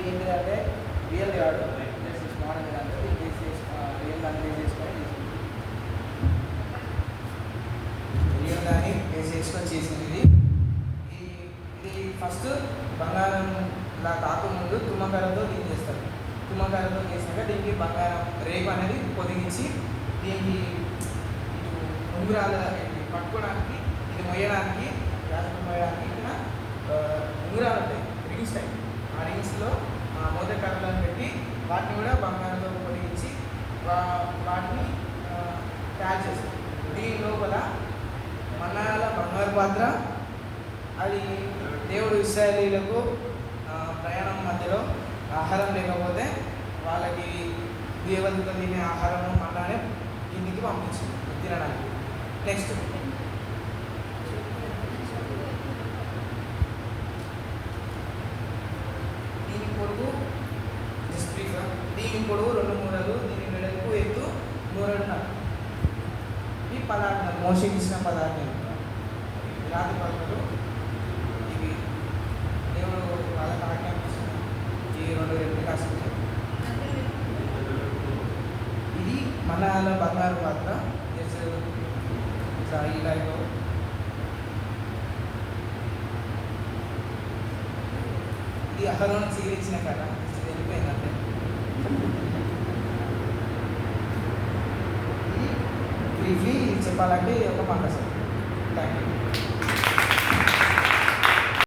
ఇది ఏంటిదంటే రియల్ కాదు, మోడల్ అంటే రియల్ దాన్ని బేస్ చేసుకొని రియల్ దాన్ని బేస్ చేసుకొని చేసింది ఇది. ఇది ఫస్ట్ బంగారం ఇలా కాకముందు తుమ్మకాయలతో దీన్ని చేస్తారు. తుమ్మకాయలతో చేసినాక దీనికి బంగారం రేపు అనేది పొదిగించి దీనికి ఇటు ఉంగురాల పట్టుకోవడానికి, ఇది మొయ్యడానికి, గ్యాస్ మొయ్యడానికి ఇక్కడ ఉంగురాలు ఉంటాయి, రింగ్స్ టైప్. ఆ రింగ్స్లో మోదకర్రలను పెట్టి వాటిని కూడా బంగారంతో పొదిగించి వాటిని తయారు చేస్తారు. దీని లోపల మన్నాల బంగారు పాత్ర, అది దేవుడు ఇశ్రాయేలీయులకు ప్రయాణం మధ్యలో ఆహారం లేకపోతే వాళ్ళకి దేవతలు తినే ఆహారము మన్నానే ఇంటికి పంపించింది తినడానికి. నెక్స్ట్ దీని పొడుగు దీని పొడుగు 2 మూరలు, దీని వెడల్పు ఎత్తు 3.5. ఈ పదార్థాలు మోషేకి ఇచ్చిన పదార్థాలు రాతి పదార్థాలు ఇవి దేవుడు వాళ్ళకి ఆజ్ఞాపించిన ఈ 2 రెప్లికాస్. ఇది మన్నాల బంగారు పాత్ర ఇలాగో ఇది అహరోను చీరించిన కథ వెళ్ళిపోయిందంటే. ఇది బ్రీఫ్లీ చెప్పాలంటే ఒక పండుగ. Thank you.